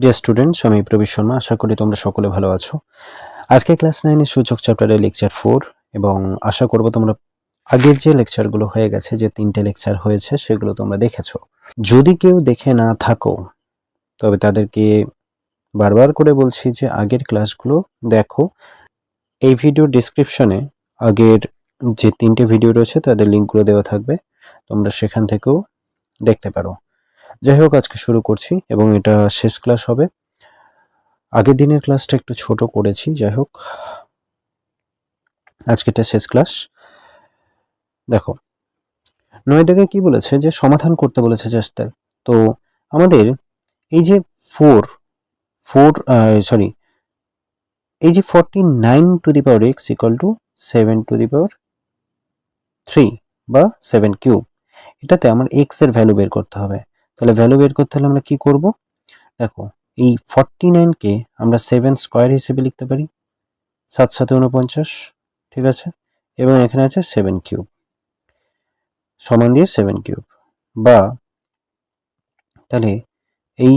Dear students, আমি প্রবীর শর্মা। আশা করি তোমরা সকলে ভালো আছো। আজকে ক্লাস 9 এর সূচক চ্যাপ্টারের লেকচার 4 এবং আশা করব তোমরা আগের যে লেকচারগুলো হয়ে গেছে, যে 3টে লেকচার হয়েছে, সেগুলো তোমরা দেখেছো। যদি কেউ দেখে না থাকো তবে তাদেরকে বারবার করে বলছি যে আগের ক্লাসগুলো দেখো। এই ভিডিও ডেসক্রিপশনে আগের যে 3টে ভিডিও রয়েছে তাদের লিঙ্কগুলো দেওয়া থাকবে, তোমরা সেখান থেকেও দেখতে পারো। যাই হোক, আজকে শুরু করছি এবং এটা শেষ ক্লাস হবে। আগের দিনের ক্লাসটা একটু ছোট করেছি, যাই হোক আজকেটা শেষ ক্লাস। দেখো 9 দাগে কি বলেছে, যে সমাধান করতে বলেছে জাস্ট। তো আমাদের এই যে 49 to the power x equal to 7 to the power 3 বা 7 কিউব, এটাতে আমার x এর ভ্যালু বের করতে হবে। তাহলে ভ্যালু বের করতে হলে আমরা কি করব? দেখো, এই 49 কে আমরা 7 স্কয়ার হিসেবে লিখতে পারি, 7 7 49, ঠিক আছে। এবং এখানে আছে 7 কিউব, সমান দিয়ে 7 কিউব, বা তাহলে এই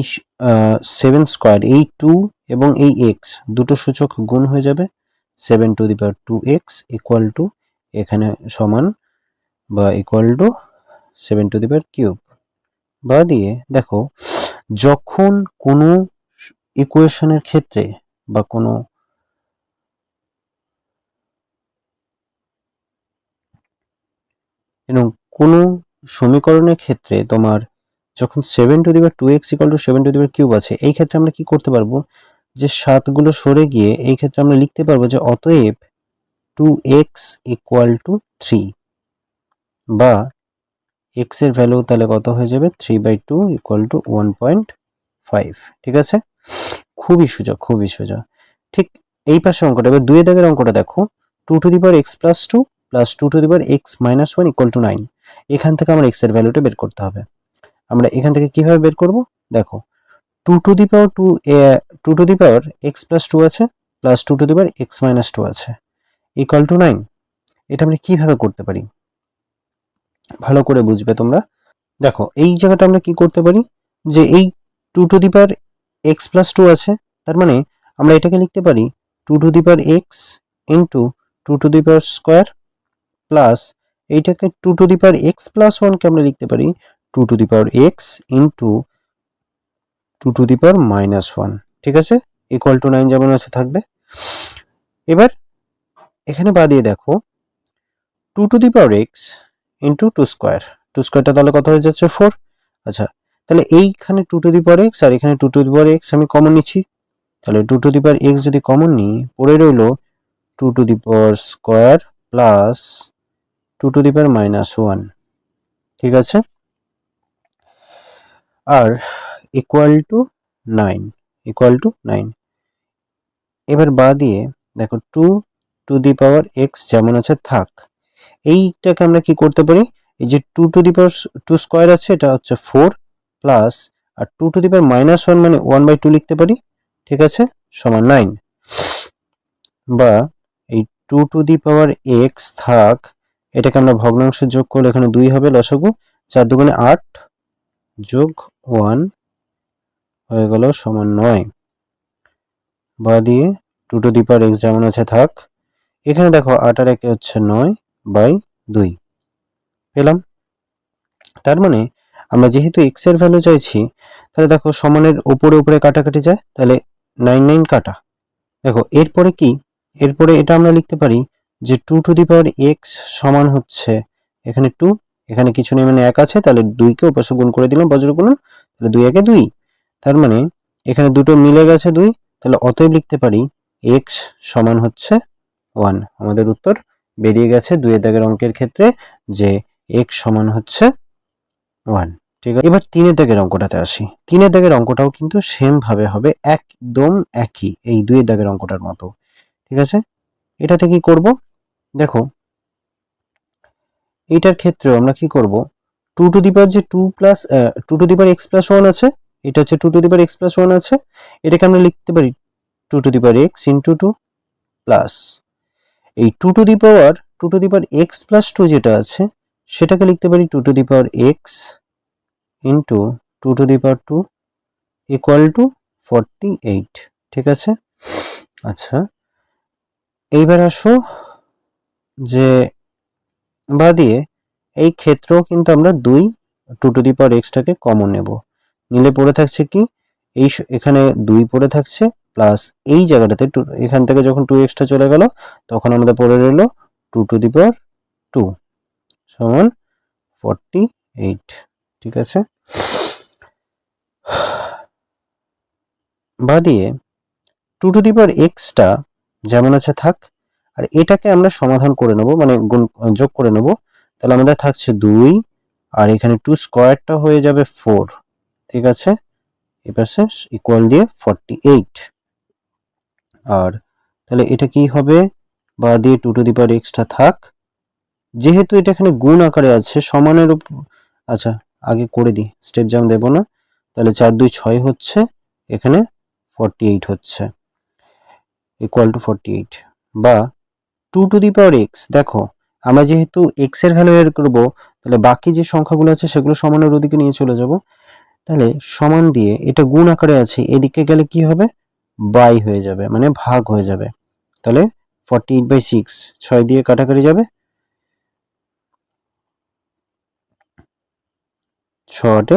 7 স্কয়ার, এই 2 এবং এই x দুটো সূচক গুণ হয়ে যাবে, 7 to the power 2x equal two এখানে সমান বা equal to 7 to the power cube. বা দিয়ে দেখো, যখন কোনো ইকুয়েশনের ক্ষেত্রে বা কোনো সমীকরণের ক্ষেত্রে তোমার যখন 7 to the power 2x equal to 7 to the power cube আছে, এই ক্ষেত্রে আমরা কি করতে পারবো, যে 7 গুলো সরে গিয়ে এই ক্ষেত্রে আমরা লিখতে পারবো যে অতএব 2x ইকুয়াল টু 3, বা x এর ভ্যালু তাহলে কত হয়ে যাবে, 3/2 ইকুয়াল টু 1.5। ঠিক আছে, খুবই সোজা। ঠিক এই পাশে অঙ্কটা, এবার 2 দাগের অঙ্কটা দেখো, 2 to the power x plus 2 plus 2 to the power x minus 1 equal two 9। এখান থেকে আমার x এর ভ্যালুটা বের করতে হবে। আমরা এখান থেকে কিভাবে বের করব? দেখো, 2 to the power x plus 2 আছে, plus 2 to the power x minus 2 আছে, ইকুয়াল টু 9। এটা আমরা কিভাবে করতে পারি, ভালো করে বুঝবে তোমরা। দেখো, এই জায়গাটা আমরা কি করতে পারি, যে এই 2 to the power x plus 2 আছে, তার মানে আমরা এটাকে লিখতে পারি 2 to the power x into 2 to the power square, plus এইটাকে 2 to the power x plus 1 কে আমরা লিখতে পারি 2 to the power x into 2 to the power minus 1। ঠিক আছে, ইকুয়াল টু 9 যেমন আছে থাকবে। এবার এখানে বাদিয়ে দেখো, 2 to the power x into 2 square, 2 স্কোয়ারটা তাহলে কত হয়ে যাচ্ছে 4। আচ্ছা, তাহলে এইখানে 2 টু দি পাওয়ার x আর এখানে 2 টু দি পাওয়ার x আমি কমন নিচ্ছি, তাহলে 2 টু দি পাওয়ার x যদি কমন নিই, পড়ে রইল 2 to the power square plus 2 to the power minus 1। ঠিক আছে, আর ইকুয়াল টু 9। এবার বা দিয়ে দেখো, 2 টু দি পাওয়ার x যেমন আছে থাক। এইটাকে আমরা কি করতে পারি, এই যে 2 টু দি পাওয়ার 2 স্কোয়ার আছে, এটা হচ্ছে 4 প্লাস, আর 2 টু দি পাওয়ার মাইনাস 1 মানে 1/2 লিখতে পারি। ঠিক আছে, সমান 9। বা এই 2 টু দি পাওয়ার x থাক, এটাকে আমরা ভগ্নাংশে যোগ করলে এখানে 2 হবে, লসাগু 4 দুগুণে 8 যোগ 1 হয়ে গেল সমান 9। বা দিয়ে 2 টু দি পাওয়ার x যেমন আছে থাক। এখানে দেখো 8 আর 1 হচ্ছে 9/2 পেলাম। তার মানে আমরা যেহেতু x এর ভ্যালু চাইছি, তাহলে দেখো সমানের উপরে কাটাকাটি যায়, তাহলে 9 কাটা। দেখো এরপরে কি, এরপরে এটা আমরা লিখতে পারি যে 2 টু দি পাওয়ার x সমান হচ্ছে এখানে 2, এখানে কিছু নেই মানে 1 আছে, তাহলে 2 কে ওপাশে গুণ করে দিলাম বজ্রগুণন, তাহলে 2 একে 2। তার মানে এখানে দুটো মিলে গেছে 2, তাহলে অতএব লিখতে পারি x সমান হচ্ছে 1। আমাদের উত্তর বেরিয়ে গেছে 2 দাগের অঙ্কের ক্ষেত্রে, যে x সমান হচ্ছে 1। ঠিক আছে, এবার 3 দাগের অঙ্কটাতে আসি। 3 দাগের অঙ্কটাও কিন্তু সেম ভাবে হবে, একদম একই এই 2 দাগের অঙ্কটার মতো। ঠিক আছে, এটাতে কি করব, দেখো এইটার ক্ষেত্রেও আমরা কি করব, 2 টু দি পাওয়ার যে 2 to the power x plus 1 আছে, এটা হচ্ছে 2 to the power x plus 1 আছে, এটাকে আমরা লিখতে পারি 2 to the power x into 2 plus এই 2 to the power x plus 2 যেটা আছে, সেটাকে লিখতে পারি 2 to the power x into 2 to the power 2 equal to 48, ঠিক আছে। আচ্ছা, এইবার আসো যে বা দিয়ে এই ক্ষেত্রেও কিন্তু আমরা 2 2 টু দি পাওয়ার এক্সটাকে কমন নেব, নিলে পড়ে থাকছে কি এই এখানে 2 পড়ে থাকছে প্লাস এই জায়গাটাতে এখান থেকে যখন 2 এক্সটা চলে গেল তখন আমাদের পড়ে রইল 2 টু দি পাওয়ার 2 সমান 48, ঠিক আছে। বা দিয়ে 2 টু দি পাওয়ার এক্সটা যেমন আছে থাক, আর এটাকে আমরা সমাধান করে নেব, মানে যোগ করে নেব, তাহলে আমাদের থাকছে 2 আর এখানে 2 স্কয়ারটা হয়ে যাবে 4, ঠিক আছে। এপাশে ইকুয়াল দিয়ে 48, আর তাহলে এটা কি হবে, বা দিয়ে 2 টু দি পাওয়ার এক্সটা থাক, যেহেতু এটা এখানে গুণ আকারে আছে সমানের আচ্ছা আগে করে দিই, স্টেপ জাম দেব না, তাহলে 4 2 6 হচ্ছে, এখানে 48 হচ্ছে, ইকুয়াল টু 48, বা 2 টু দি পাওয়ার এক্স, দেখো আমরা যেহেতু এক্স এর ভ্যালু বের করব, তাহলে বাকি যে সংখ্যাগুলো আছে সেগুলো সমানের ওদিকে নিয়ে চলে যাব, তাহলে সমান দিয়ে এটা গুণ আকারে আছে, এদিকে গেলে কি হবে, বাই হয়ে যাবে, মানে ভাগ হয়ে যাবে, তাহলে 48/6, 6 দিয়ে কাটাকাটি যাবে, 6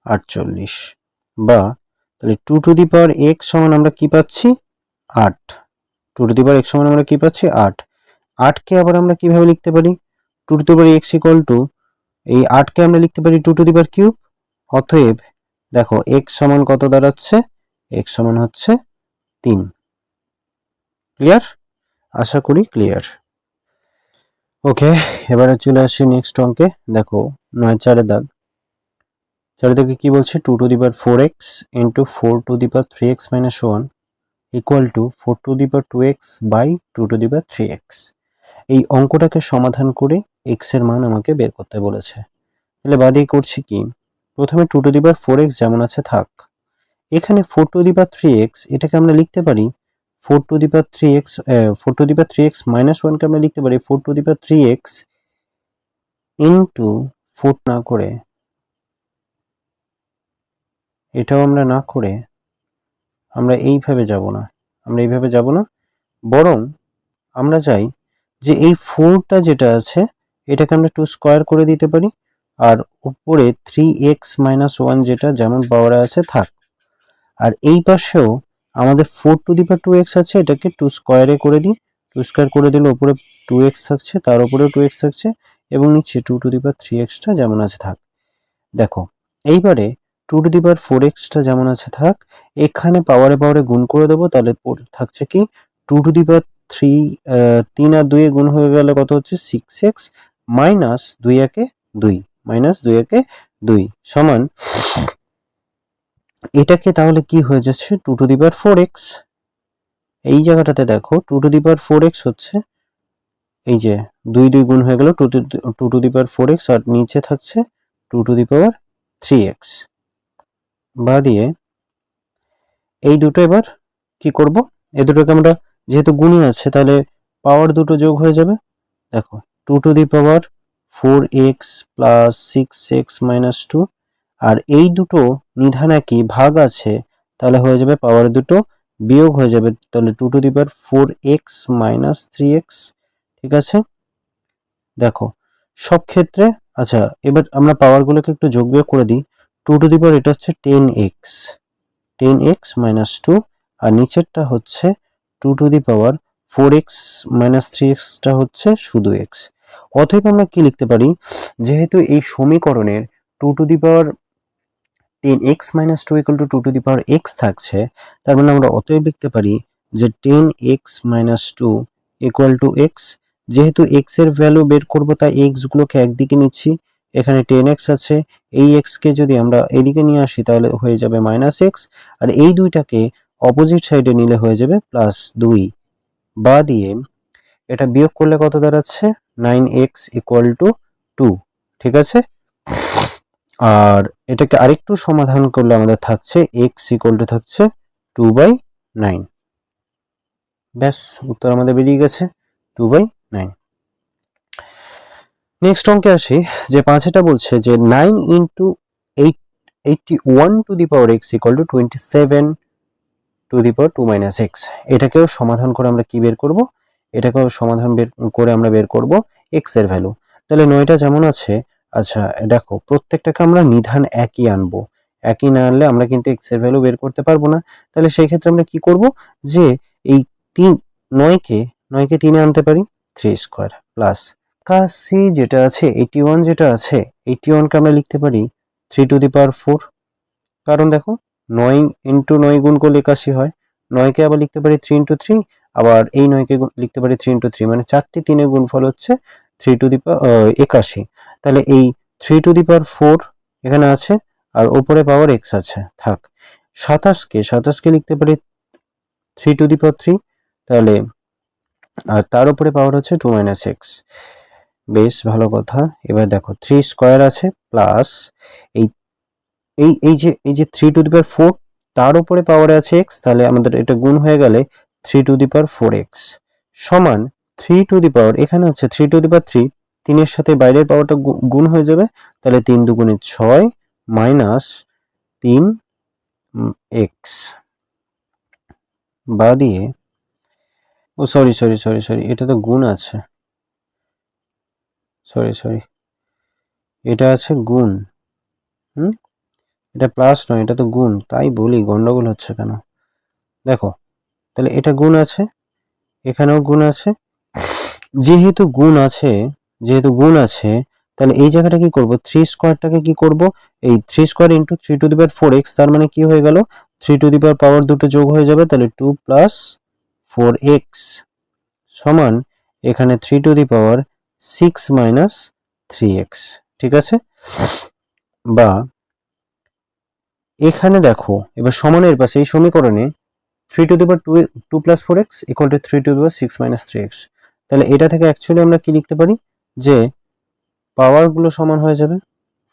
48, বা তাহলে 2 টু দি পাওয়ার এক্স সমান আমরা কি পাচ্ছি 8, 2 টু দি পাওয়ার এক্স সমান আমরা কি পাচ্ছি 8, 8 কে আবার আমরা কিভাবে লিখতে পারি, 2 to the power x equal to এই 8 কে আমরা লিখতে পারি 2 টু দি পাওয়ার কিউব, অতএব দেখো x সমান কত দাঁড়াচ্ছে, x সমান হচ্ছে 3, ক্লিয়ার, আশা করি ক্লিয়ার। ওকে, এবারে চলে আসি নেক্সট অঙ্কে, দেখো 9 দাগ, 4 দাগে কি বলছে, 2 to the power 4x into 4 to the power 3x minus 1 equal to 4 to the power 2x by 2 to the power 3x। এই অঙ্কটাকে সমাধান করে x এর মান আমাকে বের করতে বলেছে, তাহলে বাদিয়ে করছি কি, প্রথমে 2 টু দি পাওয়ার 4x যেমন আছে থাক, এখানে 4 টু দি পাওয়ার 3x এটাকে আমরা লিখতে পারি 4 to the power 3x, 4 to the power 3x minus 1 কে আমরা লিখতে পারি 4 to the power 3x into 4 না করে, এটাও আমরা না করে আমরা এইভাবে যাব না, বরং আমরা চাই যে এই 4টা যেটা আছে এটাকে আমরা 2 স্কয়ার করে দিতে পারি, আর উপরে 3x মাইনাস 1 যেটা যেমন পাওয়ারে আছে থাক, আর এই পাশেও আমাদের 4 টু দি পাওয়ার 2x আছে, এটাকে 2 স্কয়ারে করে দিই, 2 স্কয়ার করে দিলে উপরে 2x থাকছে, তার উপরেও 2x থাকছে, এবং নিচে 2 টু দি পাওয়ার 3x টা যেমন আছে থাক। দেখো এইবারে 2 টু দি পাওয়ার 4x টা যেমন আছে থাক, এখানে পাওয়ারে গুণ করে দেবো, তাহলে থাকছে কি 2 টু দি পাওয়ার 3 আর 2 এ গুণ হয়ে গেলে কত হচ্ছে 6x মাইনাস 2 একে 2, মাইনাস 2 একে 2 সমান, এটাকে তাহলে কি হয়ে যাচ্ছে 2 টু দি পাওয়ার 4x, এই জায়গাটাতে দেখো 2 টু দি পাওয়ার 4x হচ্ছে, এই যে 2 2 গুণ হয়ে গেল 2 টু দি পাওয়ার 4x, আর নিচে থাকছে 2 টু দি পাওয়ার 3x, বা দিয়ে এই দুটো এবার কি করব, এই দুটোকে আমরা যেহেতু গুণে আছে তাহলে পাওয়ার দুটো যোগ হয়ে যাবে, দেখো 2 to the power 4x plus 6x minus 2, আর এই দুটো নিধান একই ভাগ আছে, তাহলে হয়ে যাবে পাওয়ার দুটো বিয়োগ হয়ে যাবে, তাহলে 2 to the power 4x minus 3x, ঠিক আছে। দেখো সব ক্ষেত্রে, আচ্ছা এবার আমরা পাওয়ারগুলোকে একটু যোগ বিয়োগ করে দিই, 2 টু দি পাওয়ার এটা হচ্ছে 10x মাইনাস 2, আর নিচেরটা হচ্ছে 2 to the power 4x minus 3x টা হচ্ছে শুধু x, অতএব আমরা কি লিখতে পারি, যেহেতু এই সমীকরণের 2 to the power 10x minus 2 equal to 2 to the power x থাকছে, তার মানে আমরা অতএব লিখতে পারি যে 10x minus 2 equal to x, যেহেতু x এর ভ্যালু বের করব তাই x গুলোকে একদিকে নিচ্ছি, এখানে 10x আছে, এই x কে যদি আমরা এদিকে নিয়ে আসি তাহলে হয়ে যাবে মাইনাস x, আর এই দুইটাকে অপোজিট সাইডে নিলে হয়ে যাবে প্লাস 2, বা দিয়ে এটা বিয়োগ করলে কত দাঁড়াচ্ছে 9x ইকুয়াল টু 2, ঠিক আছে। আর এটাকে আরেকটু সমাধান করলে আমাদের থাকছে x ইকুয়াল টু থাকছে 2/9, ব্যাস উত্তর আমাদের বেরিয়ে গেছে 2/9। নেক্সট অঙ্কে আসি, যে 5 বলছে যে 9 into 81 two the power x equal two 27 two the power 2 minus x. এটাকেও সমাধান করে আমরা কি বের করব, এটাকেও সমাধান করে আমরা বের করব এক্স এর ভ্যালু। তাহলে 9টা যেমন আছে, আচ্ছা দেখো প্রত্যেকটাকে আমরা নিধান একই আনবো, একই না আনলে আমরা কিন্তু এক্স এর ভ্যালু বের করতে পারবো না। তাহলে সেই ক্ষেত্রে আমরা কি করব, যে এই 9কে 3-এ আনতে পারি, 3 স্কয়ার প্লাস 81 যেটা আছে 81 যেটা আছে 81কে আমরা লিখতে পারি 3 টু দি পাওয়ার 4। কারণ দেখো 9 ইন্টু 9 গুণ করলে 81 হয়, 9কে আবার লিখতে পারি 3 ইন্টু 3, আবার এই 9কে লিখতে পারি 3 ইন্টু 3, মানে 4টি 3-এর গুণফল হচ্ছে 3 টু দি পাওয়ার 81। তাহলে এই 3 টু দি পাওয়ার 4 এখানে আছে, আর উপরে পাওয়ার x আছে থাক। 27কে লিখতে পারি 3 টু দি পাওয়ার 3, তাহলে আর তার উপরে পাওয়ার হচ্ছে 2 মাইনাস এক্স। বেশ ভালো কথা। এবার দেখো 3 স্কয়ার আছে প্লাস এই এই যে 3 টু দি পাওয়ার 4 তার উপরে পাওয়ারে আছে x, তাহলে আমাদের এটা গুণ হয়ে গেলে 3 টু দি পাওয়ার 4x সমান 3 টু দি পাওয়ার, এখানে হচ্ছে 3 টু দি পাওয়ার 3, 3 এর সাথে বাইরের পাওয়ারটা গুণ হয়ে যাবে, তাহলে 3 দুগুণে 6 মাইনাস 3x বা দিয়ে, ও সরি, এটা তো গুণ আছে, সরি এটা আছে গুণ, এটা প্লাস নয়, এটা তো গুণ, তাই বলি গন্ডগোল হচ্ছে কেন। দেখো তাহলে এটা গুণ আছে, এখানেও গুণ আছে, যেহেতু গুণ আছে তাহলে এই জায়গাটা কি করব, 3 স্কয়ারটাকে কি করব, এই 3 square into 3 two the power 4x, তার মানে কি হয়ে গেল 3 টু দি পাওয়ার পাওয়ার দুটো যোগ হয়ে যাবে, তাহলে 2 প্লাস 4x সমান এখানে 3 two the power 6 minus 3x। ঠিক আছে, বা এখানে দেখো এবার সমানের পাশে এই সমীকরণে 3 two the power 2 plus 4x equal to 3 two the power 6 minus 3x। তাহলে এটা থেকে অ্যাকচুয়ালি আমরা কি লিখতে পারি, যে পাওয়ার গুলো সমান হয়ে যাবে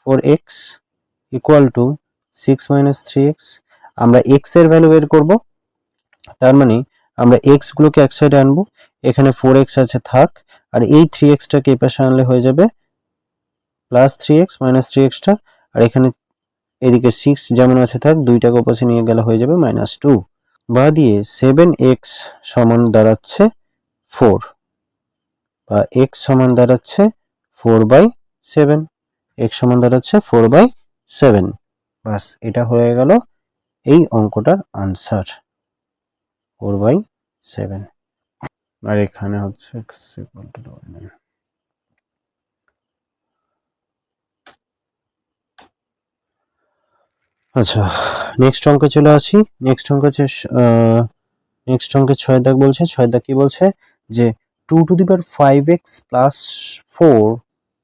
4x equal to 6 minus 3x। আমরা x এর ভ্যালু বের করব, তার মানে আমরা x গুলোকে এক সাইডে আনবো, এখানে 4x আছে থাক, আর এই 3x টাকে এই পাশে আনলে হয়ে যাবে প্লাস 3x মাইনাস 3x টা, আর এখানে এদিকে 6 যেমন আছে থাক, দুইটাকে ওপাশে নিয়ে গেলে হয়ে যাবে -2, বা দিয়ে 7x সমান দাঁড়াচ্ছে 4, বা x সমান দাঁড়াচ্ছে 4/7, x সমান দাঁড়াচ্ছে 4/7। বাস এটা হয়ে গেল এই অঙ্কটার আনসার 4/7। আর এখানে হচ্ছে x equal to 9। আচ্ছা নেক্সট অঙ্কে চলে আসি। নেক্সট অঙ্ক হচ্ছে নেক্সট অঙ্কে 6 দাগ বলছে, 6 দাগ কি বলছে, যে 2 to the power 5x plus 4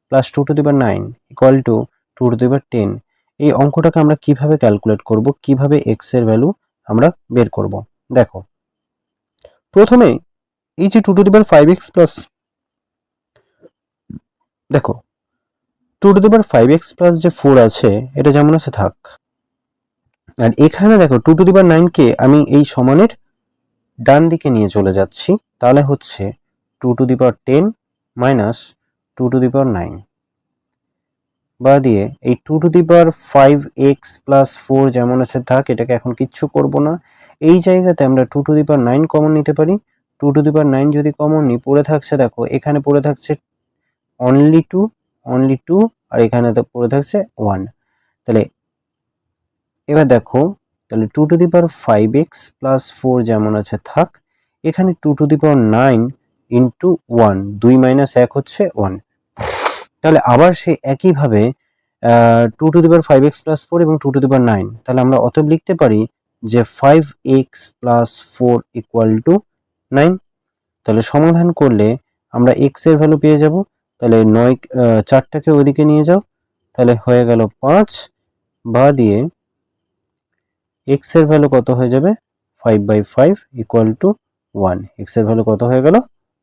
plus 2 to the power 9 equal to 2 to the power 10। এই অঙ্কটাকে আমরা কিভাবে ক্যালকুলেট করব, কিভাবে x এর ভ্যালু আমরা বের করব। দেখো প্রথমে এই যে 2 to the power 5x plus, দেখো 2 to the power 5x plus যে 4 আছে এটা যেমন আছে থাক, আর এখানে দেখো 2 টু দি পাওয়ার 9 কে আমি এই সমানের ডান দিকে নিয়ে চলে যাচ্ছি, তাহলে হচ্ছে 2 to the power 10 minus 2 to the power 9, বা দিয়ে এই 2 to the power 5x plus 4 যেমন আছে থাক, এটাকে এখন কিচ্ছু করব না। এই জায়গাতে আমরা 2 টু দি পাওয়ার 9 কমন নিতে পারি। 2 টু দি পাওয়ার 9 যদি কমন নিই, পড়ে থাকছে দেখো এখানে পড়ে থাকছে অনলি 2, আর এখানে তো পড়ে থাকছে 1। তাহলে এবার দেখো, তাহলে 2 to the power 5x plus 4 যেমন আছে থাক, এখানে 2 to the power 9 into 1, 2 minus 1 হচ্ছে 1। তাহলে আবার সেই একইভাবে 2 to the power 5x plus 4 এবং 2 টু দি পাওয়ার 9, তাহলে আমরা অতএব লিখতে পারি যে 5x প্লাস 4 ইকুয়াল টু 9। তাহলে সমাধান করলে আমরা x এর ভ্যালু পেয়ে যাব, তাহলে 4টাকে ওইদিকে নিয়ে যাও, তাহলে হয়ে গেল 5, বা দিয়ে x এর ভ্যালু কত হয়ে যাবে 5/5 ইকুয়াল টু 1, x এর ভ্যালু কত হয়ে গেল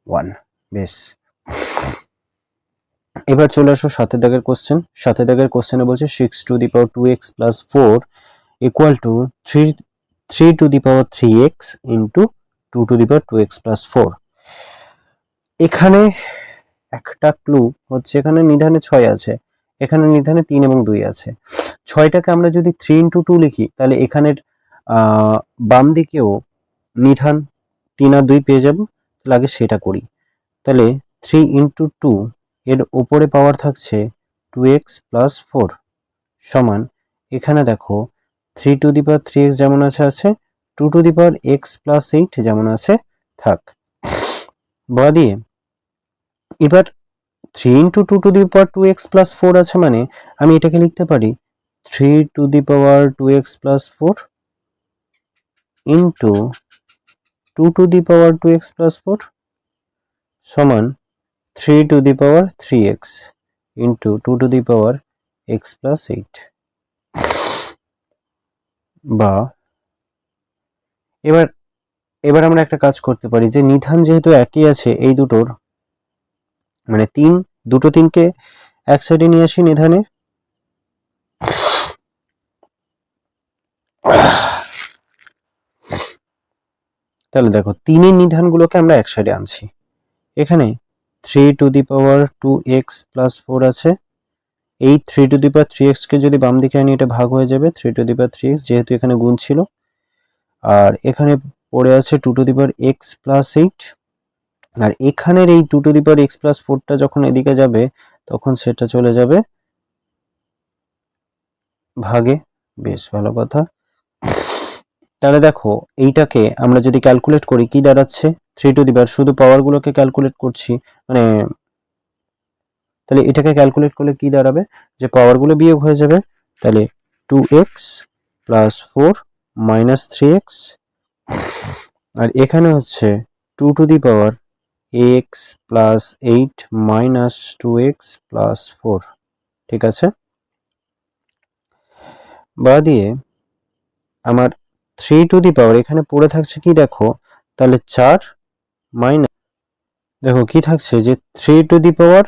1। বেশ, এবার চলে আসো 7 দাগের কোশ্চেন। 7 দাগের কোশ্চেনে বলছে 6 two the power 2x plus 4 equal to 3 two the power 3x into 2 to the power 2x plus 4। এখানে একটা ক্লু হচ্ছে, এখানে নিধানে 6 আছে, এখানে নিধানে 3 এবং 2 আছে। 6টাকে আমরা যদি 3 ইন্টু 2 লিখি, তাহলে এখানের বাম দিকেও নিধান 3 আর 2 পেয়ে যাব, তাহলে আগে সেটা করি। তাহলে 3 ইন্টু 2 এর ওপরে পাওয়ার থাকছে 2x প্লাস 4 সমান, এখানে দেখো 3 টু দি পাওয়ার 3x যেমন আছে 2 to the power x plus 8 যেমন আছে থাক। বা দিয়ে এবার 3 into 2 to the power 2x plus 4 আছে, মানে আমি এটাকে লিখতে পারি 3 two the power 2x plus 4 into 2 to the power 2x plus 4 সমান 3 two the power 3x into 2 to the power x plus 8। বা এবার আমরা একটা কাজ করতে পারি যে নিধান যেহেতু একই আছে এই দুটোর, মানে দুটো 3কে এক সাইডে নিয়ে আসি নিধানে, তাহলে দেখো 3 এর নিধানগুলোকে আমরা এক সাইডে আনছি। এখানে 3 two the power 2x plus 4 আছে, এই 3 টু দি পাওয়ার 3x কে যদি বাম দিকে আনি এটা ভাগ হয়ে যাবে 3 টু দি পাওয়ার 3x, যেহেতু এখানে গুণ ছিল। আর এখানে পড়ে আছে 2 to the power x plus 8, আর এখানের এই 2 to the power x plus 4টা যখন এদিকে যাবে তখন সেটা চলে যাবে ভাগে। বেশ ভালো কথা। তাহলে দেখো এইটাকে আমরা যদি ক্যালকুলেট করি কি দাঁড়াচ্ছে, 3 টু দি পাওয়ার, শুধু পাওয়ারগুলোকে ক্যালকুলেট করছি, মানে তাহলে এটাকে ক্যালকুলেট করলে কি দাঁড়াবে যে পাওয়ারগুলো বিয়োগ হয়ে যাবে, তাহলে 2x প্লাস 4 মাইনাস 3x, আর এখানে হচ্ছে 2 to the power x plus 8 minus 2x plus 4। ঠিক আছে। বা দিয়ে আমার 3 টু দি পাওয়ার এখানে পড়ে থাকছে কি দেখো, তাহলে 4 মাইনাস, দেখো কি থাকছে যে 3 টু দি পাওয়ার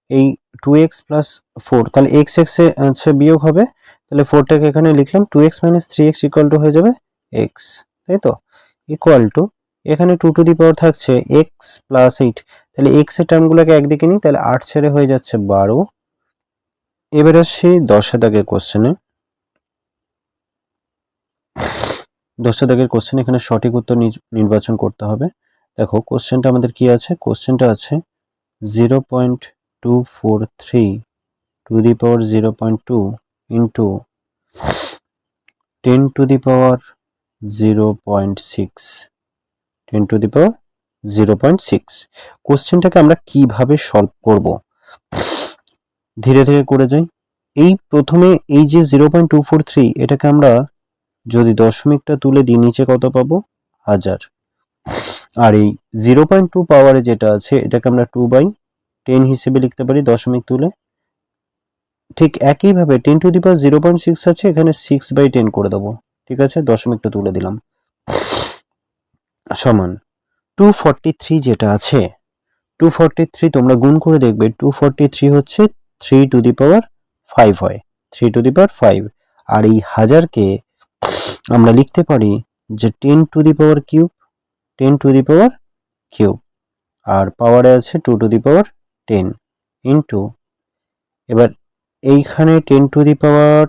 এই 2x প্লাস 4, তাহলে x x এ আছে বিয়োগ হবে, তাহলে 4টাকে এখানে লিখলাম 2x minus 3x equal to হয়ে যাবে x, তাই তো, ইকুয়াল টু এখানে 2 টু দি পাওয়ার থাকছে x প্লাস 8, তাহলে x এর টার্মগুলোকে একদিকে নিই, তাহলে 8 ছেড়ে হয়ে যাচ্ছে 12। এবার আসি 10 দাগের কোশ্চেনে। 10 দাগের কোশ্চেন, এখানে সঠিক উত্তর নির্বাচন করতে হবে। দেখো কোশ্চেনটা আমাদের কি আছে, কোশ্চেনটা আছে 0.243 to the power 0.2 into 10 to the power 0.6, 10 to the power 0.6। কোশ্চেনটাকে আমরা কিভাবে সলভ করব, ধীরে ধীরে করে যাই। এই প্রথমে এই যে 0.243 এটাকে আমরা যদি দশমিকটা তুলে দিই নিচে কত পাবো, 1000। আর এই 0.2 পাওয়ারে যেটা আছে এটাকে আমরা 2/10 হিসেবে লিখতে পারি দশমিক তুলে। ঠিক একইভাবে 10 টু দি পাওয়ার 0.6 আছে, এখানে 6/10 করে দেবো। ঠিক আছে, দশমিকটা তুলে দিলাম। সমান 243 যেটা আছে, 243 তোমরা গুণ করে দেখবে 243 হচ্ছে 3 টু দি পাওয়ার 5 হয়, 3 টু দি পাওয়ার 5। আর এই 1000কে আমরা লিখতে পারি যে 10 to the power cube, 10 to the power cube, আর পাওয়ারে আছে 2 টু দি পাওয়ার 10 ইন্টু, এবার এইখানে 10 টু দি পাওয়ার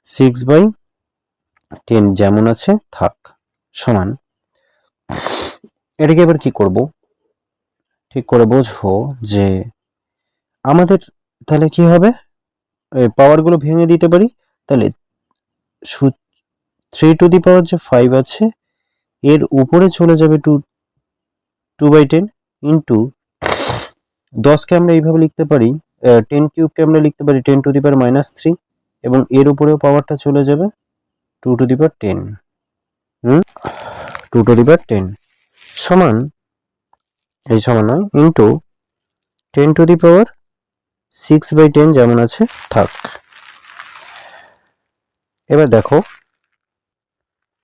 6/10 যেমন আছে থাক, সমান এটাকে এবার কি করব, ঠিক করে বোঝো যে আমাদের তাহলে কি হবে, পাওয়ারগুলো ভেঙে দিতে পারি। তাহলে 3 টু দি পাওয়ার যে 5 আছে এর উপরে চলে যাবে 2/10 ইন্টু 10কে আমরা এইভাবে লিখতে পারি, 10 কিউবকে আমরা লিখতে পারি 10 টু দি পাওয়ার -3, এবং এর উপরেও পাওয়ারটা চলে যাবে 2 to the power 10, 2 to the power 10 সমান, এই সমান নয়, ইন্টু 10 টু দি পাওয়ার 6/10 যেমন আছে থাক। এবার দেখো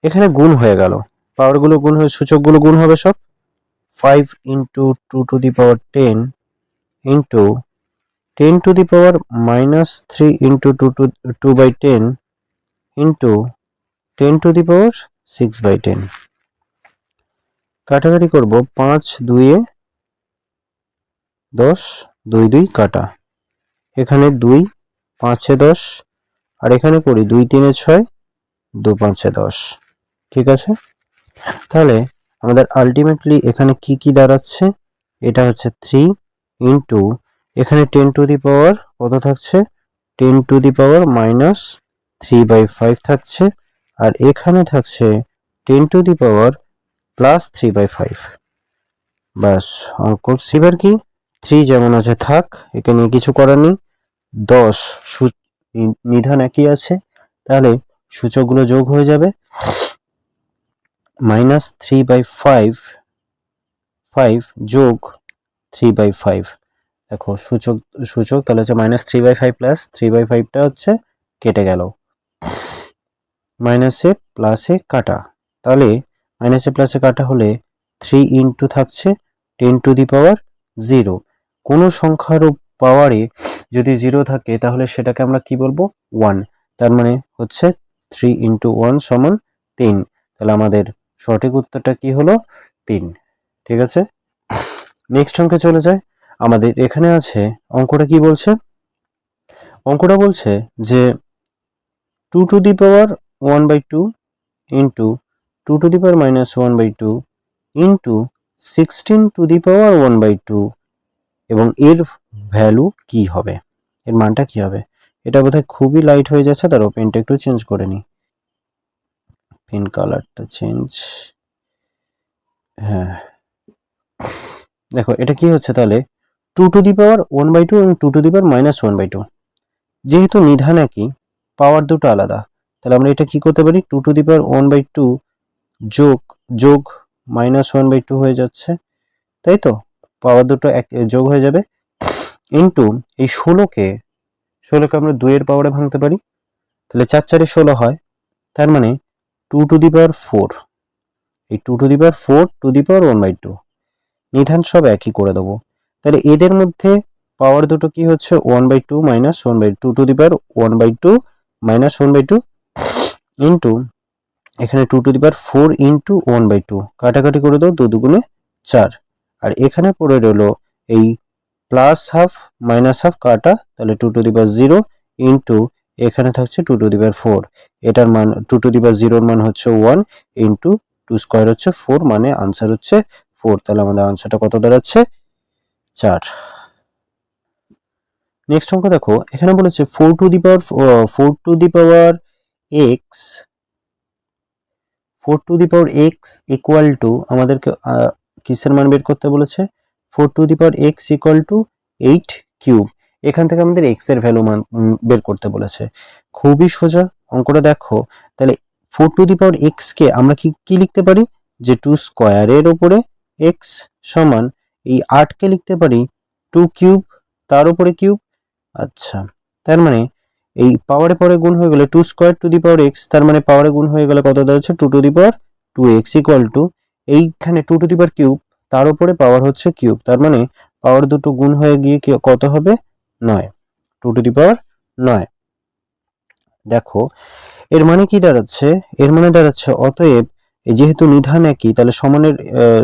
এখানে গুণ হয়ে গেল, পাওয়ারগুলো গুণ হয়ে সূচকগুলো গুণ হবে সব, 5 into 2 to the power 10 into 10 to the power -3 into 2/10 into 10 to the power 6/10। কাটাকাটি করব, 5 2 10, 2 2 কাটা, এখানে 2, 5 10, আর এখানে করি 2 3 6 2 5 10, ঠিক আছে। তাহলে আমাদের আলটিমেটলি এখানে কি দাঁড়াচ্ছে, এটা হচ্ছে 3 ইন্টু এখানে 10 টু দি পাওয়ার কত থাকছে, 10 টু দি পাওয়ার মাইনাস 3/5 থাকছে, আর এখানে থাকছে 10 টু দি পাওয়ার প্লাস 3/5। বাস, অঙ্ক এবার কি 3 যেমন আছে থাক, এখানে কিছু করার নেই। 10 নিধান একই আছে, তাহলে সূচকগুলো যোগ হয়ে যাবে, মাইনাস 3/5 যোগ 3/5। দেখো সূচক তাহলে হচ্ছে -3/5 প্লাস 3/5টা হচ্ছে কেটে গেল, মাইনাসে প্লাসে কাটা, তাহলে মাইনাসে প্লাসে কাটা হলে 3 ইন্টু থাকছে 10 টু দি পাওয়ার 0। কোনো সংখ্যার পাওয়ারে যদি 0 থাকে তাহলে সেটাকে আমরা কি বলবো, 1। তার মানে হচ্ছে 3 ইন্টু 1 সমান 3। তাহলে আমাদের সঠিক উত্তরটা কি হলো, 3, ঠিক আছে। নেক্সট অঙ্কে চলে যায়। আমাদের এখানে আছে অঙ্কটা কি বলছে, অঙ্কটা বলছে যে 2 to the power 1/2 into 2 to the power -1/2 into 16 to the power 1/2 এবং এর ভ্যালু কি হবে, এর মানটা কি হবে। এটা বোধহয় খুবই লাইট হয়ে যাচ্ছে, তার পেনটা একটু চেঞ্জ করে নিই, পেন কালারটা চেঞ্জ। হ্যাঁ দেখো এটা কি হচ্ছে, তাহলে 2 টু দি পাওয়ার 1/2 এবং 2 টু দি পাওয়ার -1/2, যেহেতু নিধান একই, পাওয়ার দুটো আলাদা, তাহলে আমরা এটা কি করতে পারি, 2 টু দি পাওয়ার 1/2 যোগ -1/2 হয়ে যাচ্ছে, তাই তো, পাওয়ার দুটো যোগ হয়ে যাবে, ইন্টু এই 16কে আমরা 2 এর পাওয়ারে ভাঙতে পারি, তাহলে 4 4 16 হয়, তার মানে 2 টু দি পাওয়ার 4, এই 2 to the power 4 to the power 1/2, নিধান সব একই করে দেবো। তাহলে এদের মধ্যে পাওয়ার দুটো কি হচ্ছে, 1/2 -1/2, 2 টু দি পাওয়ার 1/2 -1/2 ইন্টু এখানে 2 টু দি পাওয়ার 4 ইন্টু 1/2, কাটাকাটি করে দাও, 2 দুগুণে 4, আর এখানে পড়ে রইল এই প্লাস হাফ মাইনাস হাফ কাটা, তাহলে 2 টু দি পাওয়ার 0 ইন্টু এখানে থাকছে 2 টু দি পাওয়ার 4, এটার মান 2 টু দি পাওয়ার 0 মান হচ্ছে 1 ইন্টু 2 স্কয়ার হচ্ছে 4, মানে আনসার হচ্ছে 4। তাহলে আমাদের আনসারটা কত দাঁড়াচ্ছে, 4। নেক্সট অঙ্ক দেখো, এখানে বলেছে 4 to the power x equal two, আমাদেরকে কিসের মান বের করতে বলেছে, 4 to the power x equal two 8 cube. এখান থেকে আমাদের x এর ভ্যালু মান বের করতে বলেছে, খুবই সোজা অঙ্কটা দেখো। তাহলে 4 টু দি পাওয়ার x কে আমরা কি লিখতে পারি, যে 2 স্কয়ারের উপরে x সমান এই 8 কে লিখতে পারি 2 কিউব তার উপরে কিউব। আচ্ছা, তার মানে এই পাওয়ারে পরে গুণ হয়ে গেলে 2 square to the power x, তার মানে পাওয়ারে গুণ হয়ে গেলে কত দাঁড়াচ্ছে, 2 to the power 2x equal two এইখানে 2 টু দি পাওয়ার কিউব, তার উপরে পাওয়ার হচ্ছে কিউব, তার মানে পাওয়ার দুটো গুণ হয়ে গিয়ে কত হবে, 9, 2 টু দি পাওয়ার 9। দেখো এর মানে কি দাঁড়াচ্ছে, এর মানে দাঁড়াচ্ছে অতএব যেহেতু নিধান একই, তাহলে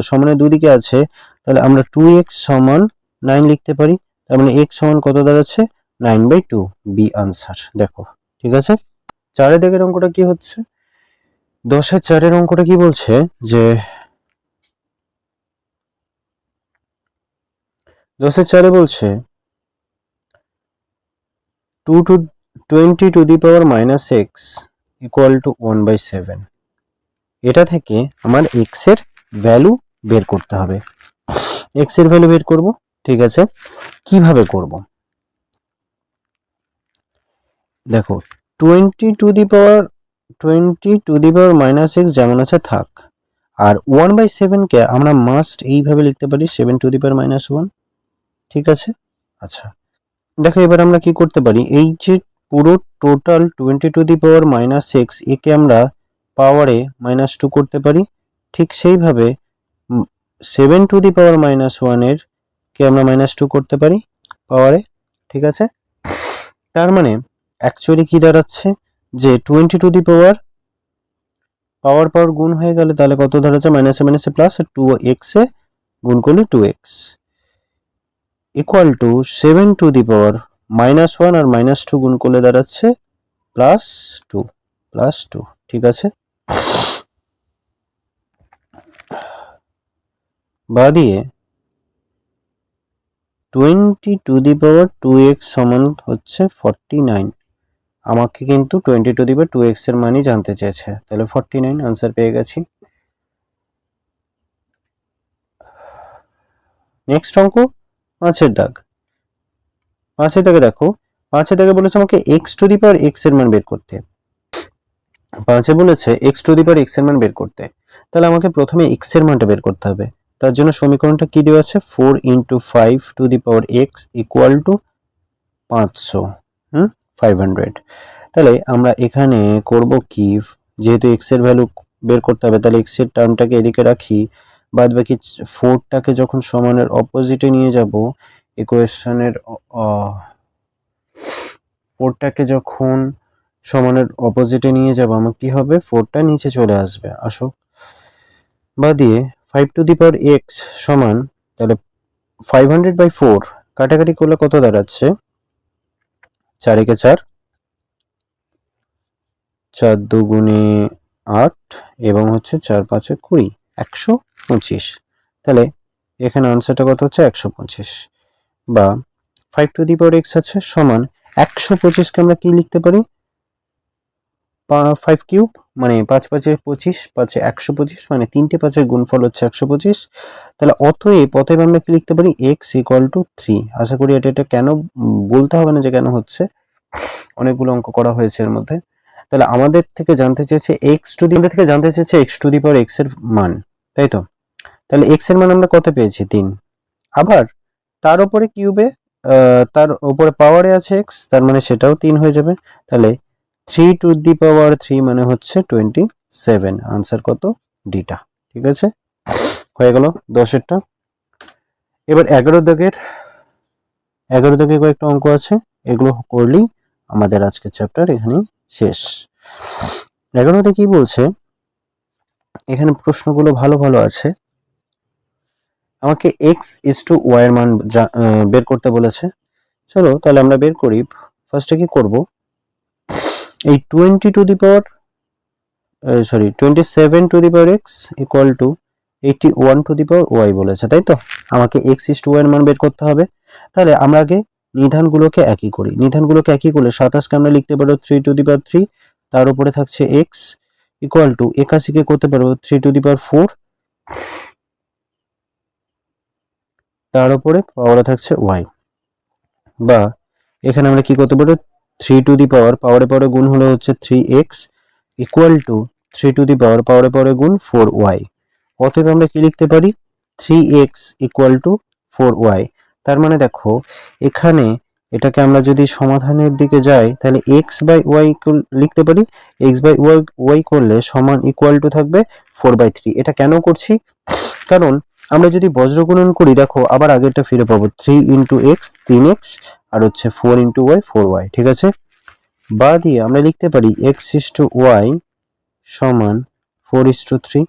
সমানের দুদিকে আছে, তাহলে আমরা 2x সমান 9 লিখতে পারি, তার মানে x সমান কত দাঁড়াচ্ছে, 9/2, বি আনসার। দেখো ঠিক আছে। 4 দিকের অঙ্কটা কি হচ্ছে, 10-এর 4-এর অঙ্কটা কি বলছে, যে 10-এর 4-এ বলছে 20 two the power -x equal two 1/7। এটা থেকে আমার x এর ভ্যালু বের করতে হবে, x এর ভ্যালু বের করব, ঠিক আছে। কিভাবে করব, দেখো 20 টু দি পাওয়ার -x যেমন আছে থাক, আর 1/7 কে আমরা মাস্ট এইভাবে লিখতে পারি 7 টু দি পাওয়ার -1, ঠিক আছে। আচ্ছা দেখো এবার আমরা কি করতে পারি, এই যে পুরো total 20 two the power -x একে আমরা পাওয়ারে -2 করতে পারি, ঠিক সেইভাবে 7 টু দি পাওয়ার -1 এর কে আমরা -2 করতে পারি পাওয়ারে, ঠিক আছে। তার মানে অ্যাকচুয়ালি কি দাঁড়াচ্ছে, যে 20 টু দি পাওয়ার গুণ হয়ে গেলে তাহলে কত দাঁড়াচ্ছে, মাইনাসে প্লাস, 2x এ গুণ করলে 2x equal to 7 to the power -1 আর -2 গুণ করলে দাঁড়াচ্ছে +2 ঠিক আছে। বা দিয়ে 20⁻2x সমান হচ্ছে 49। আমাকে কিন্তু 20⁻2x এর মানই জানতে চেয়েছে, তাহলে 49 আনসার পেয়ে গেছি। নেক্সট অঙ্ক 5-এর দাগ। 5-এর দাগে দেখো, 5-এর দাগে বলেছে আমাকে x⁻x এর মান বের করতে। 5-এ বলেছে x⁻x এর মান বের করতে, তাহলে আমাকে প্রথমে x এর মানটা বের করতে হবে। তার জন্য সমীকরণটা কি দেওয়া আছে, 4 × 5⁻x = 500, 500। তাহলে আমরা এখানে করব কি, যেহেতু x এর ভ্যালু বের করতে হবে, তাহলে x এর টার্মটাকে এদিকে রাখি, বাদ বাকি 4টাকে যখন সমানের অপোজিটে নিয়ে যাব, ইকুয়েশনের 4টাকে যখন সমানের অপোজিটে নিয়ে যাব, আমার কি হবে, 4টা নিচে চলে আসবে, আসো। বা দিয়ে 5⁻x সমান, তাহলে 500/4 কাটাকাটি করলে কত দাঁড়াচ্ছে, 4 × 4, 4 × 2 = 8 এবং হচ্ছে 4 × 5 = 20, 125। তাহলে এখানে আনসারটা কত হচ্ছে, 125। বা 5⁻x আছে সমান 125কে আমরা কি লিখতে পারি, 5³ মানে 5 × 5 = 25, 5 × 125 মানে 3টে 5-এর গুণফল হচ্ছে 125। তাহলে অতএব আমরা কি লিখতে পারি, x = 3। আশা করি এটা কেন বলতে হবে না যে কেন হচ্ছে, অনেকগুলো অঙ্ক করা হয়েছে এর মধ্যে। তাহলে আমাদের থেকে জানতে চেয়েছে x⁻x এর মান, তাই তো। তাহলে x এর মান আমরা কত পেয়েছি, 3। আবার তার উপরে কিউবে, তার উপরে পাওয়ারে আছে x, তার মানে সেটাও 3 হয়ে যাবে। তাহলে 3⁻³ মানে হচ্ছে 27, আনসার কত, ডিটা। ঠিক আছে, হয়ে গেল 10-এরটা। এবার 11 দাগের কয়েকটা অঙ্ক আছে, এগুলো করলেই আমাদের আজকের চ্যাপ্টার এখানেই শেষ। 11তে কি বলছে, এখানে প্রশ্নগুলো ভালো ভালো আছে। আমাকে x⁻y এর মান বের করতে বলেছে। চলো তাহলে আমরা বের করি। ফার্স্টে কি করব, এই 27⁻x = 81⁻y বলেছে, তাই তো। আমাকে x⁻y এর মান বের করতে হবে। তাহলে আমরা আগে নিধানগুলোকে একই করি। নিধানগুলোকে একই করলে 27কে আমরা লিখতে পারবো 3⁻3, তার উপরে থাকছে x = 81কে করতে পারবো 3⁻4, তার উপরে পাওয়ারে থাকছে y। বা এখানে আমরা কি করতে পারি, 3 পাওয়ারে গুণ হলে হচ্ছে 3x = 3 পাওয়ারে গুণ 4y। অতএব আমরা কি লিখতে পারি, 3x = 4y। তার মানে দেখো এখানে এটাকে আমরা যদি সমাধানের দিকে যাই, তাহলে x/y লিখতে পারি। x/y করলে সমান = থাকবে 4/3। এটা কেন করছি, কারণ আমরা যদি বজ্রগুণন করি, দেখো আবার আগেরটা ফিরে পাবো, 3 × x 3x আর হচ্ছে 4 × y 4y। ঠিক আছে, বা দিয়ে আমরা লিখতে পারি x⁻y সমান 4:3।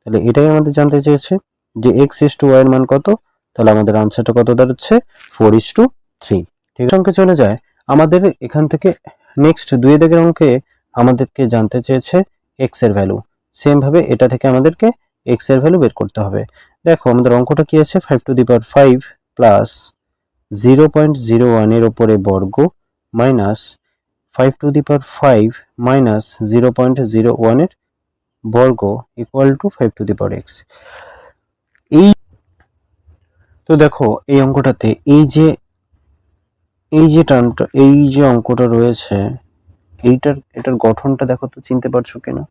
তাহলে এটাই আমাদের জানতে চেয়েছে যে x⁻y এর মান কত। তাহলে আমাদের আনসারটা কত দাঁড়াচ্ছে, 4:3। ঠিক আছে, অঙ্কে চলে যায়। আমাদের এখান থেকে নেক্সট 2 দাগের অঙ্কে আমাদেরকে জানতে চেয়েছে x এর ভ্যালু। সেম ভাবে এটা থেকে আমাদেরকে x এর ভ্যালু বের করতে হবে। দেখো আমাদের অঙ্কটা কি আছে, 5⁵ প্লাস 0.01 এর উপরে বর্গ মাইনাস 5⁵ মাইনাস 0.01 এর বর্গ = 5⁵x। এই তো দেখো এই অঙ্কটাতে এই যে অঙ্কটা রয়েছে, এটার গঠনটা দেখো তো, চিনতে পারছো কিনা।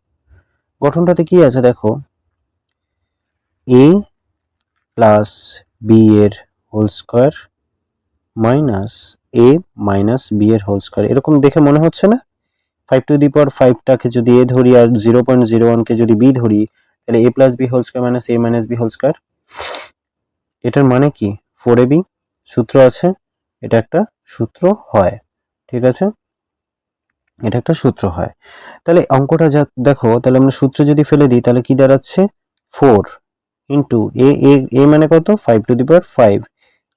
গঠনটাতে কি আছে দেখো, a প্লাস b এর whole square minus a minus b এর হোল স্কয়ার, এরকম দেখে মনে হচ্ছে না। 5⁵টাকে যদি a ধরি আর 0.01কে যদি b ধরি, তাহলে a plus b whole square minus a minus b whole square. এটার মানে কি, 4ab সূত্র আছে, এটা একটা সূত্র হয়। ঠিক আছে, এটা একটা সূত্র হয়। তাহলে অঙ্কটা যা দেখো, তাহলে আমরা সূত্র যদি ফেলে দিই, তাহলে কি দাঁড়াচ্ছে, 4 ইন্টু a মানে কত, 5⁵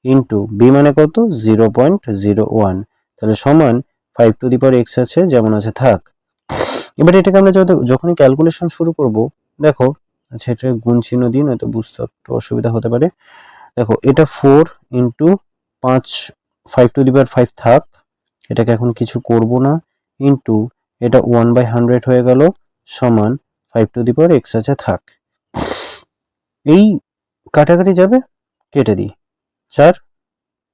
ইন্টু b মানে কত, 0.01, তাহলে সমান 5 টু দি পাওয়ার x আছে যেমন আছে থাক। এবার এটাকে আমরা যখনই ক্যালকুলেশন শুরু করব, দেখো আচ্ছা এটা গুণ চিহ্ন দিই, নয়তো বুঝতে একটু অসুবিধা হতে পারে। দেখো এটা 4 ইন্টু 5 5 টু দি পাওয়ার 5 থাক, এটাকে এখন কিছু করব না, ইন্টু এটা 1/100 হয়ে গেল সমান 5 টু দি পাওয়ার x আছে থাক। এই কাটাকাটি যাবে, কেটে দিই, 4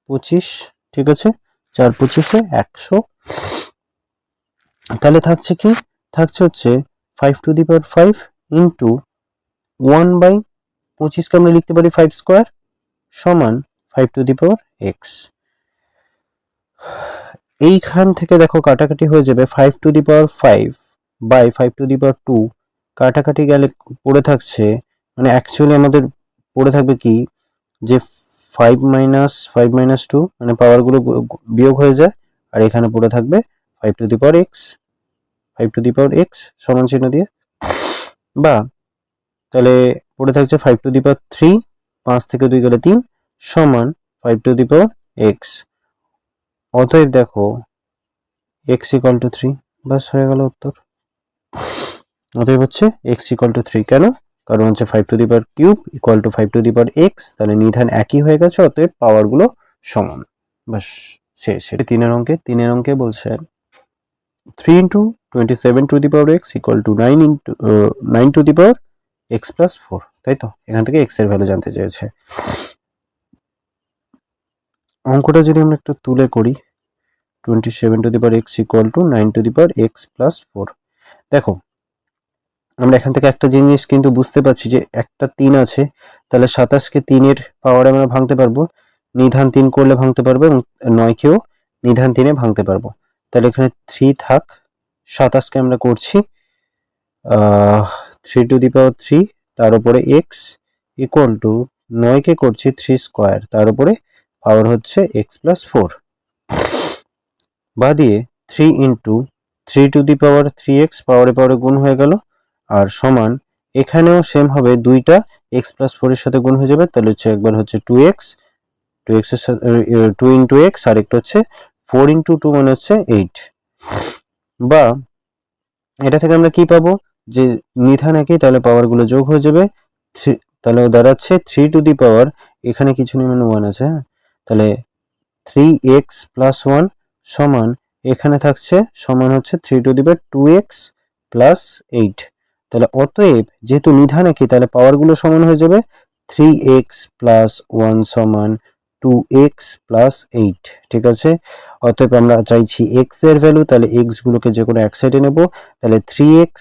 25, ঠিক আছে, 4 25-এ 100, তাহলে থাকছে কি, থাকছে হচ্ছে 5 টু দি পাওয়ার 5 ইন্টু 1/25কে আমরা লিখতে পারি 5 স্কোয়ার সমান 5 টু দি পাওয়ার x। এইখান থেকে দেখো কাটাকাটি হয়ে যাবে 5 to the power 5 by 5 to the power 2, কাটাকাটি গেলে পড়ে থাকছে, মানে অ্যাকচুয়ালি আমাদের পড়ে থাকবে কি যে 5 মাইনাস 2, মানে পাওয়ারগুলো বিয়োগ হয়ে যায়, আর এখানে পড়ে থাকবে 5 to the power x, 5 to the power x সমান চিহ্ন দিয়ে, বা তাহলে পড়ে থাকছে 5 টু দি পাওয়ার 3, 5 থেকে 2 গেলে 3 সমান 5 টু দি পাওয়ার x। অতএব দেখো x ইকুয়াল টু 3, বাস হয়ে গেল উত্তর। অতএব হচ্ছে x ইকুয়াল টু 3, কেন, কারণ হচ্ছে 5 to the power cube equal to 5 to the power x, তাহলে নিধান একই হয়ে গেছে, অতএব পাওয়ারগুলো সমান, বাস শেষ। এটা 3 অঙ্কে বলছে 3 into 27 two the power x equal two 9 two the power x plus 4, তাই তো, এখান থেকে x এর ভ্যালু জানতে চেয়েছে। অঙ্কটা যদি আমরা একটু তুলে করি, 27 two the power x equal two 9 two the power x plus 4, দেখো আমরা এখান থেকে একটা জিনিস কিন্তু বুঝতে পারছি যে একটা 3 আছে, তাহলে 27কে 3-এর পাওয়ারে আমরা ভাঙতে পারবো, নিধান 3 করলে ভাঙতে পারবো, এবং 9কেও নিধান 3-এ ভাঙতে পারবো, তাহলে এখানে 3 থাক, 27কে আমরা করছি 3 টু দি পাওয়ার 3, তার উপরে x ইকুয়াল টু 9কে করছি 3 স্কোয়ার, তার উপরে পাওয়ার হচ্ছে x প্লাস 4, বা দিয়ে 3 into 3 two the power 3x পাওয়ারে পাওয়ারে গুণ হয়ে গেল, আর সমান এখানেও সেম হবে, দুইটা x প্লাস 4 এর সাথে গুণ হয়ে যাবে, তাহলে হচ্ছে একবার হচ্ছে 2x এর সাথে 2 ইন্টু x, আর একটা হচ্ছে 4 ইন্টু 2 মানে হচ্ছে 8, বা এটা থেকে আমরা কি পাবো যে নিধান একই, তাহলে পাওয়ার গুলো যোগ হয়ে যাবে, তাহলে দাঁড়াচ্ছে 3 টু দি পাওয়ার, এখানে কিছু নেই মানে 1 আছে, হ্যাঁ, তাহলে 3x প্লাস 1 সমান এখানে থাকছে সমান হচ্ছে 3 two the power 2x plus 8, তাহলে অতএব যেহেতু নিধান একই, তাহলে পাওয়ারগুলো সমান হয়ে যাবে 3x প্লাস 1 সমান 2x প্লাস 8, ঠিক আছে। অতএব আমরা চাইছি x এর ভ্যালু, তাহলে x গুলোকে যে কোনো এক সাইডে নেব, তাহলে 3x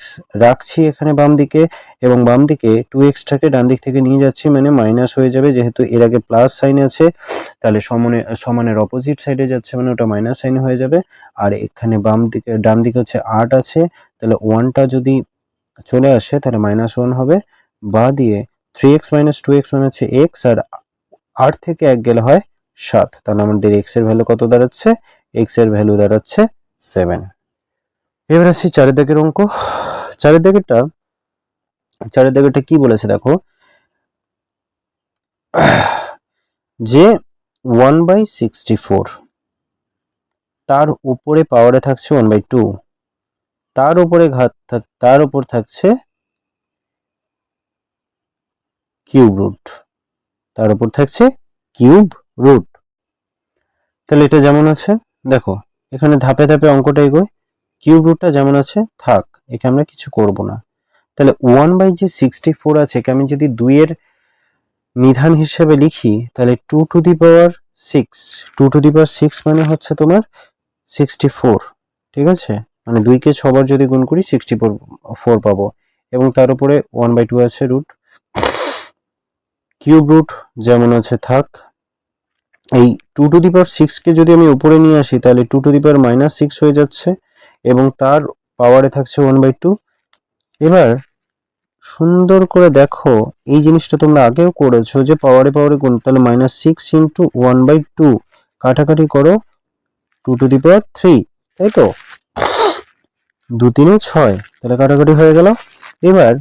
রাখছি এখানে বাম দিকে, এবং বাম দিকে 2xটাকে ডান দিক থেকে নিয়ে যাচ্ছি, মানে মাইনাস হয়ে যাবে, যেহেতু এর আগে প্লাস সাইন আছে, তাহলে সমানের অপোজিট সাইডে যাচ্ছে, মানে ওটা মাইনাস সাইন হয়ে যাবে, আর এখানে বাম দিকে ডান দিকে হচ্ছে 8 আছে, তাহলে 1টা যদি চলে আসে তাহলে -1 হবে, বা দিয়ে 3x মাইনাস 2x মানে হচ্ছে x, আর 8 থেকে 1 গেলে হয় 7, তাহলে আমাদের x এর ভ্যালু কত দাঁড়াচ্ছে, x এর ভ্যালু দাঁড়াচ্ছে 7। এবার আসছি চারের দাগের অঙ্ক। চারের দাগেরটা কি বলেছে দেখো, যে 1/64 তার উপরে পাওয়ারে থাকছে 1/2, তার উপর থাকছে কিউব রুট, তার উপর থাকছে কিউব রুট, তাহলে এটা যেমন আছে, দেখো এখানে ধাপে ধাপে অঙ্কটা এগোয়, কিউব রুটটা যেমন আছে থাক, একে আমরা কিছু করব না, তাহলে 1/64 আছে, একে আমি যদি 2 এর নিধান হিসেবে লিখি, তাহলে 2 টু দি পাওয়ার 6 মানে হচ্ছে তোমার 64, ঠিক আছে, মানে 2কে 6বার যদি গুণ করি 64 পাবো, এবং তার উপরে 1/2 আছে রুট, কিউব রুট যেমন আছে থাক, এই 2 টু দি পাওয়ার 6কে যদি আমি উপরে নিয়ে আসি, তাহলে 2 টু দি পাওয়ার -6 হয়ে যাচ্ছে, এবং তার পাওয়ারে থাকছে 1/2। এবার সুন্দর করে দেখো, এই জিনিসটা তোমরা আগেও করেছো যে পাওয়ারে গুণ, তাহলে -6 ইন্টু 1/2, কাটাকাটি করো 2 টু দি পাওয়ার 3, তাই তো, 2 3 6, তাহলে কাটাকাটি হয়ে গেল। এবার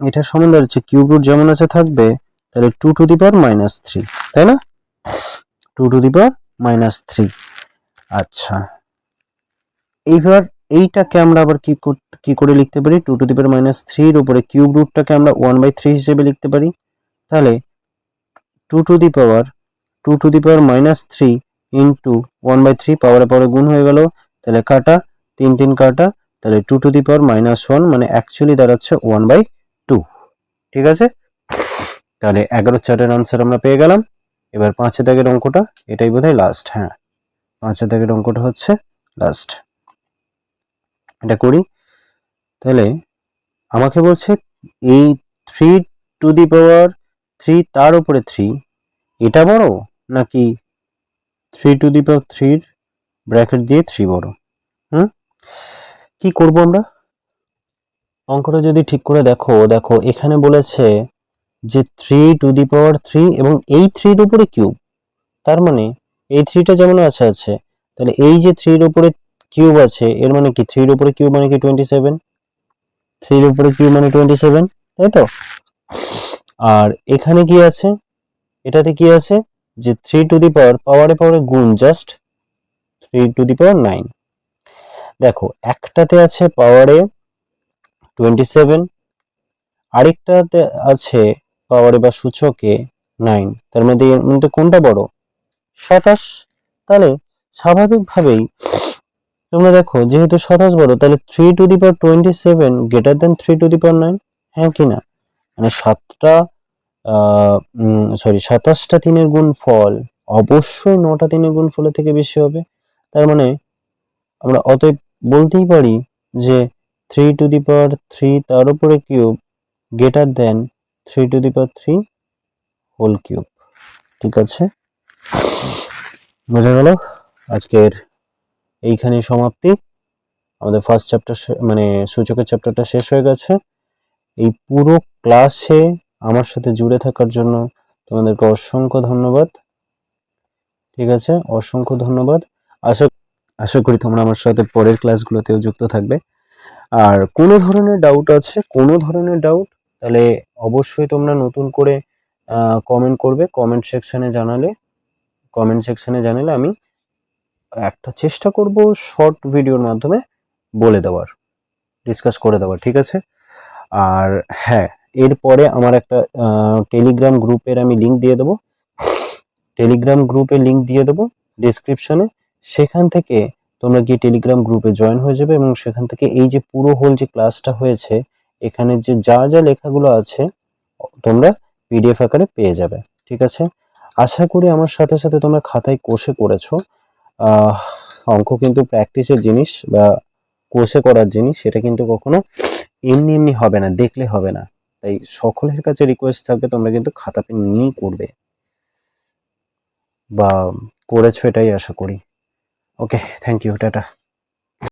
এটা সমান দাঁড়াচ্ছে কিউব রুট যেমন আছে থাকবে, তাহলে 2 টু দি পাওয়ার -3, তাই না, 2 টু দি পাওয়ার -3। আচ্ছা, এইবার এইটাকে আমরা আবার কি করে লিখতে পারি, 2⁻³ এর উপরে কিউব রুটটাকে আমরা 1/3 হিসেবে লিখতে পারি। তাহলে 2⁻³ ইন্টু 1/3 পাওয়ারে পাওয়ারে গুণ হয়ে গেল, তাহলে কাটা 3 কাটা, তাহলে 2⁻⁻1 মানে অ্যাকচুয়ালি দাঁড়াচ্ছে 1/2। ঠিক আছে, তাহলে 11/4 আনসার আমরা পেয়ে গেলাম। এবার 5 দাগের অঙ্কটা, এটাই বোধহয় লাস্ট। হ্যাঁ, 5 দাগের অঙ্কটা হচ্ছে লাস্ট, এটা করি। তাহলে আমাকে বলছে এই 3⁻³ তার উপরে 3 এটা বড় নাকি 3⁻³ ব্র্যাকেট দিয়ে 3 বড়? কি করব আমরা? অঙ্কটা যদি ঠিক করে দেখো এখানে বলেছে যে 3⁻³ এবং এই 3 এর উপরে কিউব, তার মানে এই 3টা যেমন আছে, তাহলে এই যে 3 এর উপরে কিউব আছে এর মানে কি 3 এর উপরে কিউব মানে কি 27, 3 এর উপরে কিউব মানে 27, তাই তো? আর এখানে কি আছে, এটাতে কি আছে যে 3 পাওয়ারে পাওয়ারে গুণ জাস্ট 3⁹। দেখো একটাতে আছে পাওয়ারে 27, আরেকটাতে আছে পাওয়ারে বা সূচকে 9, তার মধ্যে এর মধ্যে কোনটা বড়? 27। তাহলে স্বাভাবিকভাবেই তোমরা দেখো যেহেতু 27 বড়, তাহলে 3⁻27 গ্রেটার দেন 3⁹। হ্যাঁ কি না? মানে 27টা 3-এর গুণফল অবশ্যই 9টা 3-এর গুণফলের থেকে বেশি হবে। তার মানে আমরা অতএব বলতেই পারি যে 3⁻³ তার উপরে cube greater than 3⁻³ whole cube. ঠিক আছে, বোঝা গেল? আজকের এইখানে সমাপ্তি। আমাদের ফার্স্ট চ্যাপ্টার মানে সূচকের চ্যাপ্টারটা শেষ হয়ে গেছে। এই পুরো ক্লাসে আমার সাথে জুড়ে থাকার জন্য তোমাদেরকে অসংখ্য ধন্যবাদ। ঠিক আছে, অসংখ্য ধন্যবাদ। আশা করি তোমরা আমার সাথে পরের ক্লাসগুলোতেও যুক্ত থাকবে। আর কোনো ধরনের ডাউট আছে, কোনো ধরনের ডাউট, তাহলে অবশ্যই তোমরা নতুন করে কমেন্ট করবে। কমেন্ট সেকশনে জানালে আমি একটা চেষ্টা করব শর্ট ভিডিওর মাধ্যমে বলে দেওয়ার, ডিসকাস করে দেওয়ার। ঠিক আছে, আর হ্যাঁ, এরপরে আমার একটা টেলিগ্রাম গ্রুপের আমি লিঙ্ক দিয়ে দেবো, টেলিগ্রাম গ্রুপের লিঙ্ক দিয়ে দেবো ডিসক্রিপশনে। সেখান থেকে তোমরা গিয়ে টেলিগ্রাম গ্রুপে জয়েন হয়ে যাবে এবং সেখান থেকে এই যে পুরো হোল যে ক্লাসটা হয়েছে এখানে যে যা যা লেখাগুলো আছে তোমরা পিডিএফ আকারে পেয়ে যাবে। ঠিক আছে, আশা করি আমার সাথে সাথে তোমরা খাতায় কষে করেছো। অঙ্ক কিন্তু প্র্যাকটিসের জিনিস বা কোষে করার জিনিস, সেটা কিন্তু কখনো এমনি হবে না, দেখলে হবে না। তাই সকলের কাছে রিকোয়েস্ট থাকবে তোমরা কিন্তু খাতা পেন নিয়েই করবে বা করেছো, এটাই আশা করি। ওকে, থ্যাংক ইউ, টাটা।